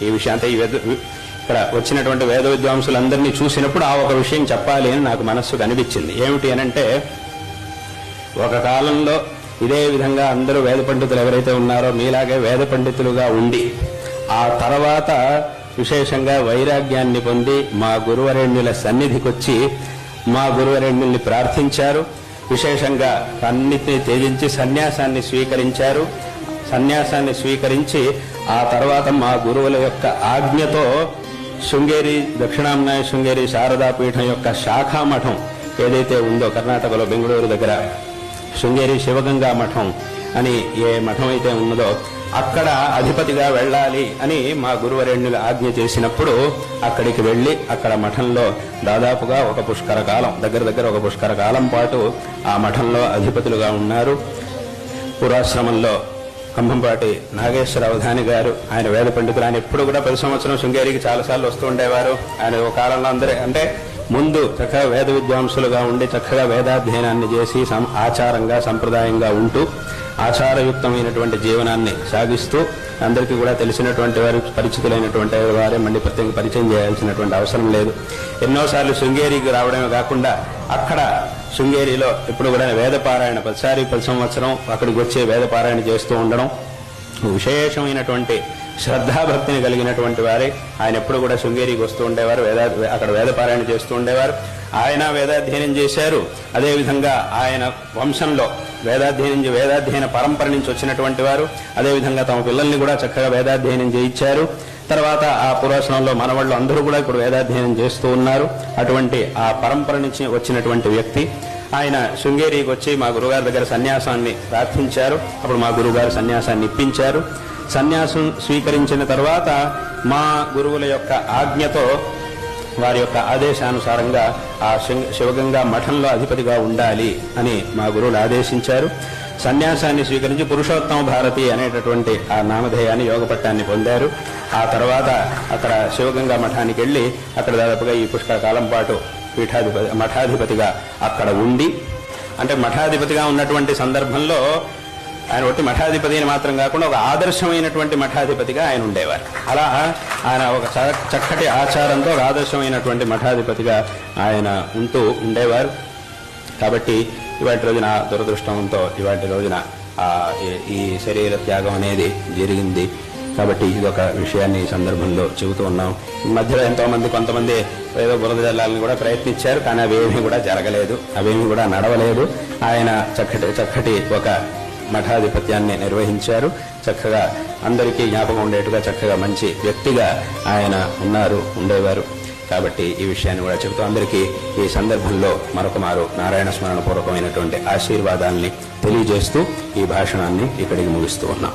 ఈ విషయం అంటే ఇక్కడ వచ్చినటువంటి వేద విద్వాంసులందరినీ చూసినప్పుడు ఆ ఒక విషయం చెప్పాలి అని నాకు మనస్సుకు అనిపించింది. ఏమిటి అనంటే, ఒక కాలంలో ఇదే విధంగా అందరూ వేద పండితులు ఎవరైతే ఉన్నారో మీలాగే వేద పండితులుగా ఉండి ఆ తర్వాత విశేషంగా వైరాగ్యాన్ని పొంది మా గురువరేణ్యుల సన్నిధికొచ్చి మా గురువరేణ్యుల్ని ప్రార్థించారు. విశేషంగా అన్నిటినీ త్యజించి సన్యాసాన్ని స్వీకరించారు. సన్యాసాన్ని స్వీకరించి ఆ తర్వాత మా గురువుల యొక్క ఆజ్ఞతో శృంగేరి దక్షిణాంనాయ శృంగేరి శారదాపీఠం యొక్క శాఖామఠం ఏదైతే ఉందో కర్ణాటకలో బెంగళూరు దగ్గర శృంగేరి శివగంగా మఠం అని ఏ మఠం అయితే ఉన్నదో అక్కడ అధిపతిగా వెళ్ళాలి అని మా గురువరేణ్యులు ఆజ్ఞ చేసినప్పుడు అక్కడికి వెళ్ళి అక్కడ మఠంలో దాదాపుగా ఒక పుష్కర కాలం దగ్గర ఒక పుష్కర కాలం పాటు ఆ మఠంలో అధిపతులుగా ఉన్నారు. పురాశ్రమంలో కంభంపాటి నాగేశ్వర అవధాని గారు, ఆయన వేద పండితులు. ఆయన ఎప్పుడు కూడా ప్రతి సంవత్సరం శృంగేరికి చాలాసార్లు వస్తూ ఉండేవారు. ఆయన ఒక కాలంలో అందరూ అంటే ముందు చక్కగా వేద విద్వాంసులుగా ఉండి చక్కగా వేదాధ్యయనాన్ని చేసి ఆచారంగా సంప్రదాయంగా ఉంటూ ఆచారయుక్తమైనటువంటి జీవనాన్ని సాగిస్తూ అందరికీ కూడా తెలిసినటువంటి వారు పరిచితులైనటువంటి వారే మళ్ళీ ప్రత్యేక పరిచయం చేయాల్సినటువంటి అవసరం లేదు. ఎన్నోసార్లు శృంగేరికి రావడమే కాకుండా అక్కడ శృంగేరిలో ఇప్పుడు కూడా వేదపారాయణ ప్రతి సంవత్సరం అక్కడికి వచ్చే వేదపారాయణ చేస్తూ ఉండడం, విశేషమైనటువంటి శ్రద్ధాభక్తిని కలిగినటువంటి వారే. ఆయన ఎప్పుడు కూడా శృంగేరికి వస్తూ ఉండేవారు, అక్కడ వేదపారాయణ చేస్తూ ఉండేవారు. ఆయన వేదాధ్యయనం చేశారు. అదేవిధంగా ఆయన వంశంలో వేదాధ్యయన పరంపర నుంచి వచ్చినటువంటి వారు అదేవిధంగా తమ పిల్లల్ని కూడా చక్కగా వేదాధ్యయనం చేయించారు. తర్వాత ఆ పురాశ్రమంలో మనవాళ్ళు అందరూ కూడా ఇప్పుడు వేదాధ్యయనం చేస్తూ ఉన్నారు. అటువంటి ఆ పరంపర నుంచి వచ్చినటువంటి వ్యక్తి ఆయన శృంగేరికి వచ్చి మా గురుగారి దగ్గర సన్యాసాన్ని ప్రార్థించారు. అప్పుడు మా గురుగారు సన్యాసాన్ని ఇప్పించారు. సన్యాసం స్వీకరించిన తర్వాత మా గురువుల యొక్క ఆజ్ఞతో వారి యొక్క ఆదేశానుసారంగా ఆ శివగంగా మఠంలో అధిపతిగా ఉండాలి అని మా గురువులు ఆదేశించారు. సన్యాసాన్ని స్వీకరించి పురుషోత్తమ భారతి అనేటటువంటి ఆ నామధేయాన్ని యోగపట్టాన్ని పొందారు. ఆ తర్వాత అక్కడ శివగంగా మఠానికి వెళ్ళి అక్కడ దాదాపుగా ఈ పుష్కర కాలం పాటు మఠాధిపతిగా అక్కడ ఉండి, అంటే మఠాధిపతిగా ఉన్నటువంటి సందర్భంలో ఆయన ఒకటి మఠాధిపతి అని మాత్రం కాకుండా ఒక ఆదర్శమైనటువంటి మఠాధిపతిగా ఆయన ఉండేవారు. అలా ఆయన ఒక చక్కటి ఆచారంతో ఒక ఆదర్శమైనటువంటి మఠాధిపతిగా ఆయన ఉంటూ ఉండేవారు. కాబట్టి ఇవాటి రోజున దురదృష్టంతో ఇవాటి రోజున ఈ శరీర త్యాగం అనేది జరిగింది. కాబట్టి ఇదొక విషయాన్ని ఈ సందర్భంలో చెబుతూ ఉన్నాం. ఈ మధ్యలో కొంతమంది ఏదో బురద జల్లాలని కూడా ప్రయత్నించారు, కానీ అవేమీ కూడా జరగలేదు, అవేమీ కూడా నడవలేదు. ఆయన చక్కటి ఒక మఠాధిపత్యాన్ని నిర్వహించారు. చక్కగా అందరికీ జ్ఞాపకం ఉండేట్టుగా చక్కగా మంచి వ్యక్తిగా ఆయన ఉండేవారు. కాబట్టి ఈ విషయాన్ని కూడా చెబుతూ అందరికీ ఈ సందర్భంలో మరొకమారు నారాయణ స్మరణ పూర్వకమైనటువంటి ఆశీర్వాదాన్ని తెలియజేస్తూ ఈ భాషణాన్ని ఇక్కడికి ముగిస్తూ ఉన్నాం.